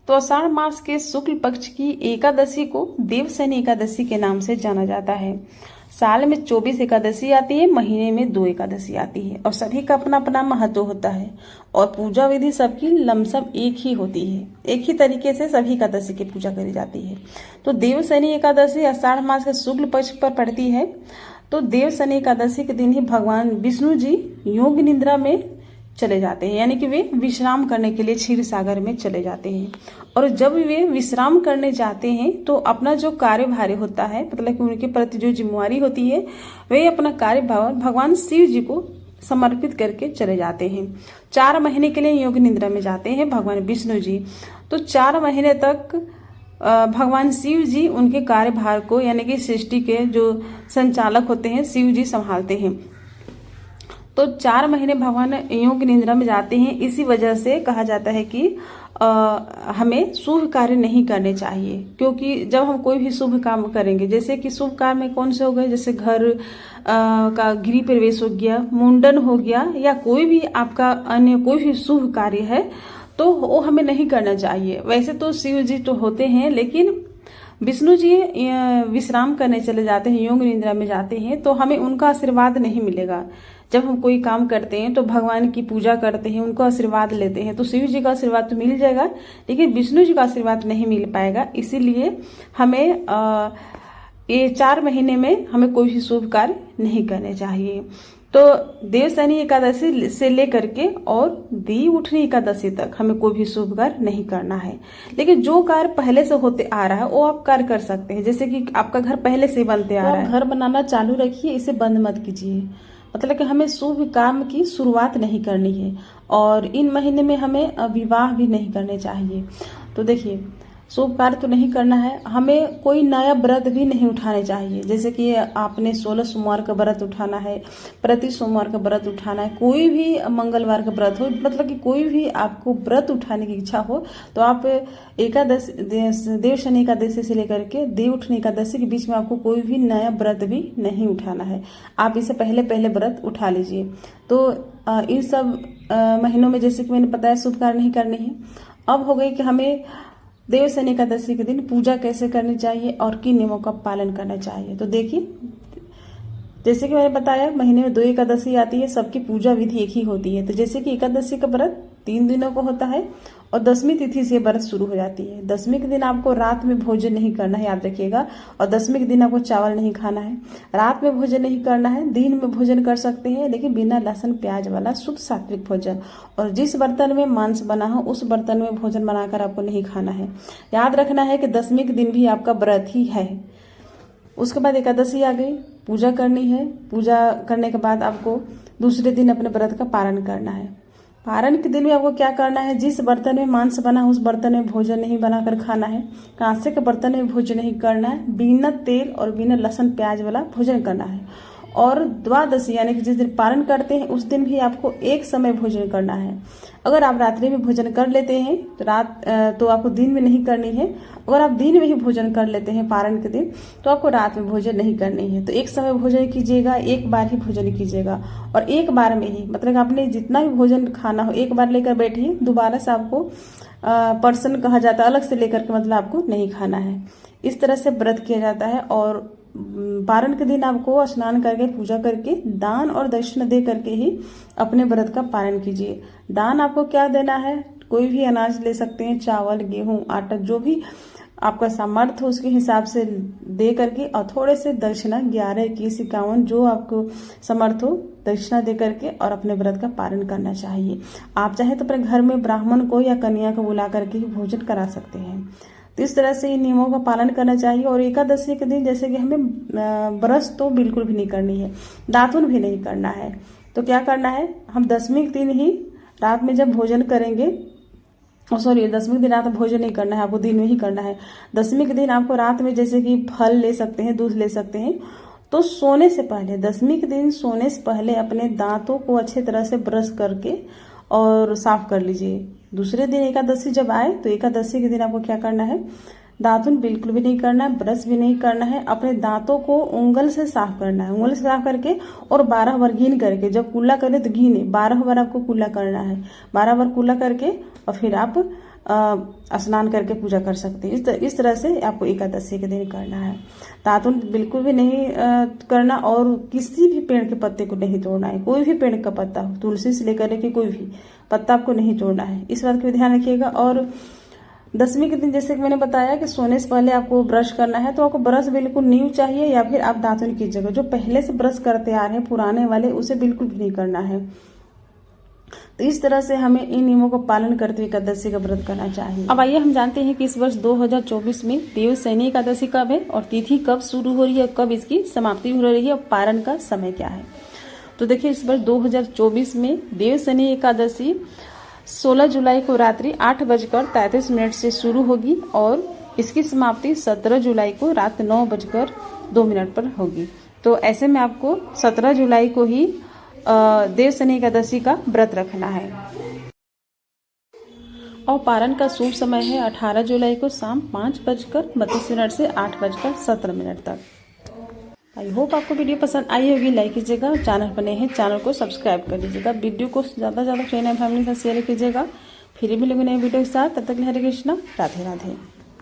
तो आषाढ़ मास के शुक्ल पक्ष की एकादशी को देवशयनी एकादशी के नाम से जाना जाता है। साल में 24 एकादशी आती है, महीने में 2 एकादशी आती है और सभी का अपना अपना महत्व होता है और पूजा विधि सबकी लमसम एक ही होती है। एक ही तरीके से सभी एकादशी की पूजा करी जाती है। तो देवशयनी एकादशी आषाढ़ मास के शुक्ल पक्ष पर पड़ती है। तो देवशयनी एकादशी के दिन ही भगवान विष्णु जी योग निद्रा में चले जाते हैं, यानी कि वे विश्राम करने के लिए क्षीर सागर में चले जाते हैं। और जब वे विश्राम करने जाते हैं तो अपना जो कार्यभार होता है, मतलब कि उनके प्रति जो जिम्मेवारी होती है, वे अपना कार्यभार भगवान शिव जी को समर्पित करके चले जाते हैं। 4 महीने के लिए योग निद्रा में जाते हैं भगवान विष्णु जी। तो 4 महीने तक भगवान शिव जी उनके कार्यभार को, यानी कि सृष्टि के जो संचालक होते हैं, शिव जी संभालते हैं। तो 4 महीने भगवान योग निद्रा में जाते हैं। इसी वजह से कहा जाता है कि हमें शुभ कार्य नहीं करने चाहिए, क्योंकि जब हम कोई भी शुभ काम करेंगे, जैसे कि शुभ कार्य में कौन से हो गए, जैसे घर का गृह प्रवेश हो गया, मुंडन हो गया, या कोई भी आपका अन्य कोई भी शुभ कार्य है, तो वो हमें नहीं करना चाहिए। वैसे तो शिव जी तो होते हैं, लेकिन विष्णु जी विश्राम करने चले जाते हैं, योग निद्रा में जाते हैं, तो हमें उनका आशीर्वाद नहीं मिलेगा। जब हम कोई काम करते हैं तो भगवान की पूजा करते हैं, उनको आशीर्वाद लेते हैं, तो शिव जी का आशीर्वाद तो मिल जाएगा, लेकिन विष्णु जी का आशीर्वाद नहीं मिल पाएगा। इसीलिए हमें ये 4 महीने में हमें कोई भी शुभ कार्य नहीं करने चाहिए। तो देवशयनी एकादशी से लेकर के और दी उठनी एकादशी तक हमें कोई भी शुभ कार्य नहीं करना है। लेकिन जो कार्य पहले से होते आ रहा है वो आप कार्य कर सकते हैं। जैसे कि आपका घर पहले से बनते आ रहा है, घर बनाना चालू रखिए, इसे बंद मत कीजिए। मतलब कि हमें शुभ काम की शुरुआत नहीं करनी है और इन महीने में हमें विवाह भी नहीं करने चाहिए। तो देखिए, शुभ कार्य तो नहीं करना है, हमें कोई नया व्रत भी नहीं उठाने चाहिए। जैसे कि आपने 16 सोमवार का व्रत उठाना है, प्रति सोमवार का व्रत उठाना है, कोई भी मंगलवार का व्रत हो, मतलब कि कोई भी आपको व्रत उठाने की इच्छा हो, तो आप एकादशी, देवशयनी एकादशी से लेकर के देव उठनी एकादशी के बीच में आपको कोई भी नया व्रत भी नहीं उठाना है। आप इसे पहले व्रत उठा लीजिए। तो इन सब महीनों में, जैसे कि मैंने बताया, शुभ कार्य नहीं करने हैं। अब हो गई कि हमें देवशयनी एकादशी के दिन पूजा कैसे करनी चाहिए और किन नियमों का पालन करना चाहिए। तो देखिए, जैसे कि मैंने बताया, महीने में 2 एकादशी आती है, सबकी पूजा विधि एक ही होती है। तो जैसे कि एकादशी का व्रत 3 दिनों का होता है और 10वीं तिथि से व्रत शुरू हो जाती है। 10वीं के दिन आपको रात में भोजन नहीं करना है, याद रखिएगा। और 10वीं के दिन आपको चावल नहीं खाना है, रात में भोजन नहीं करना है, दिन में भोजन कर सकते हैं, लेकिन बिना लहसुन प्याज वाला शुद्ध सात्विक भोजन। और जिस बर्तन में मांस बना हो उस बर्तन में भोजन बनाकर आपको नहीं खाना है। याद रखना है कि 10वीं के दिन भी आपका व्रत ही है। उसके बाद एकादशी आ गई, पूजा करनी है। पूजा करने के बाद आपको दूसरे दिन अपने व्रत का पारण करना है। पारण के दिन में आपको क्या करना है, जिस बर्तन में मांस बना है उस बर्तन में भोजन नहीं बनाकर खाना है, कांसे के बर्तन में भोजन नहीं करना है, बिना तेल और बिना लहसुन प्याज वाला भोजन करना है। और द्वादशी, यानी कि जिस दिन पारण करते हैं उस दिन भी आपको एक समय भोजन करना है। अगर आप रात्रि में भोजन कर लेते हैं तो आपको दिन में नहीं करनी है। अगर आप दिन में ही भोजन कर लेते हैं पारण के दिन, तो आपको रात में भोजन नहीं करनी है। तो एक समय भोजन कीजिएगा, एक बार ही भोजन कीजिएगा और एक बार में ही, मतलब आपने जितना भी भोजन खाना हो एक बार लेकर बैठिए, दोबारा से आपको पर्सन कहा जाता है, अलग से लेकर के मतलब आपको नहीं खाना है। इस तरह से व्रत किया जाता है। और पारण के दिन आपको स्नान करके, पूजा करके, दान और दक्षिणा दे करके ही अपने व्रत का पालन कीजिए। दान आपको क्या देना है, कोई भी अनाज ले सकते हैं, चावल, गेहूं, आटा, जो भी आपका सामर्थ्य हो उसके हिसाब से दे करके, और थोड़े से दक्षिणा 11, 21, 51 जो आपको समर्थ हो दक्षिणा दे करके और अपने व्रत का पालन करना चाहिए। आप चाहे तो अपने घर में ब्राह्मण को या कन्या को बुला करके ही भोजन करा सकते हैं। तो इस तरह से इन नियमों का पालन करना चाहिए। और एकादशी के दिन जैसे कि हमें ब्रश तो बिल्कुल भी नहीं करनी है, दातुन भी नहीं करना है। तो क्या करना है, हम 10वीं के दिन ही रात में जब भोजन करेंगे, 10वीं के दिन रात में भोजन नहीं करना है, आपको दिन में ही करना है। 10वीं के दिन आपको रात में जैसे कि फल ले सकते हैं, दूध ले सकते हैं। तो सोने से पहले, 10वीं के दिन सोने से पहले अपने दांतों को अच्छे तरह से ब्रश करके और साफ कर लीजिए। दूसरे दिन एकादशी जब आए तो एकादशी के दिन आपको क्या करना है, दातुन बिल्कुल भी नहीं करना है, ब्रश भी नहीं करना है। अपने दांतों को उंगल से साफ करना है, उंगल से साफ करके और 12 बार गिन करके, जब कुल्ला करें तो गिने 12 बार आपको कुल्ला करना है। 12 बार कुल्ला करके और फिर आप स्नान करके पूजा कर सकते हैं। इस तरह से आपको एकादशी के दिन करना है। दातुन बिल्कुल भी नहीं करना, और किसी भी पेड़ के पत्ते को नहीं तोड़ना है। कोई भी पेड़ का पत्ता, तुलसी से लेकर के कोई भी पत्ता आपको नहीं तोड़ना है, इस बात का भी ध्यान रखिएगा। और दसवीं के दिन जैसे कि मैंने बताया कि सोने से पहले आपको ब्रश करना है, तो आपको ब्रश बिल्कुल न्यू चाहिए, या फिर आप दातुन कीजिएगा। जो पहले से ब्रश करते आ रहे हैं पुराने वाले, उसे बिल्कुल भी नहीं करना है। तो इस तरह से हमें इन नियमों का पालन करते हुए एकादशी का व्रत करना चाहिए। अब आइए हम जानते हैं कि इस वर्ष 2024 में देवशयनी एकादशी कब है, और तिथि कब शुरू हो रही है, कब इसकी समाप्ति हो रही है, और पारण का समय क्या है। तो देखिए, इस वर्ष 2024 में देवशयनी एकादशी 16 जुलाई को रात्रि 8:33 से शुरू होगी, और इसकी समाप्ति 17 जुलाई को रात 9:02 पर होगी। तो ऐसे में आपको 17 जुलाई को ही देवशयनी एकादशी का व्रत रखना है। और पारण का शुभ समय है 18 जुलाई को शाम 5:32 से 8:17 तक। आई होप आपको वीडियो पसंद आई होगी। लाइक कीजिएगा, चैनल पर नए हैं चैनल को सब्सक्राइब कर लीजिएगा, वीडियो को ज़्यादा से ज़्यादा फ्रेंड एंड फैमिली के साथ शेयर कीजिएगा। फिर मिलेंगे नए वीडियो के साथ, तब तक हरे कृष्णा, राधे राधे।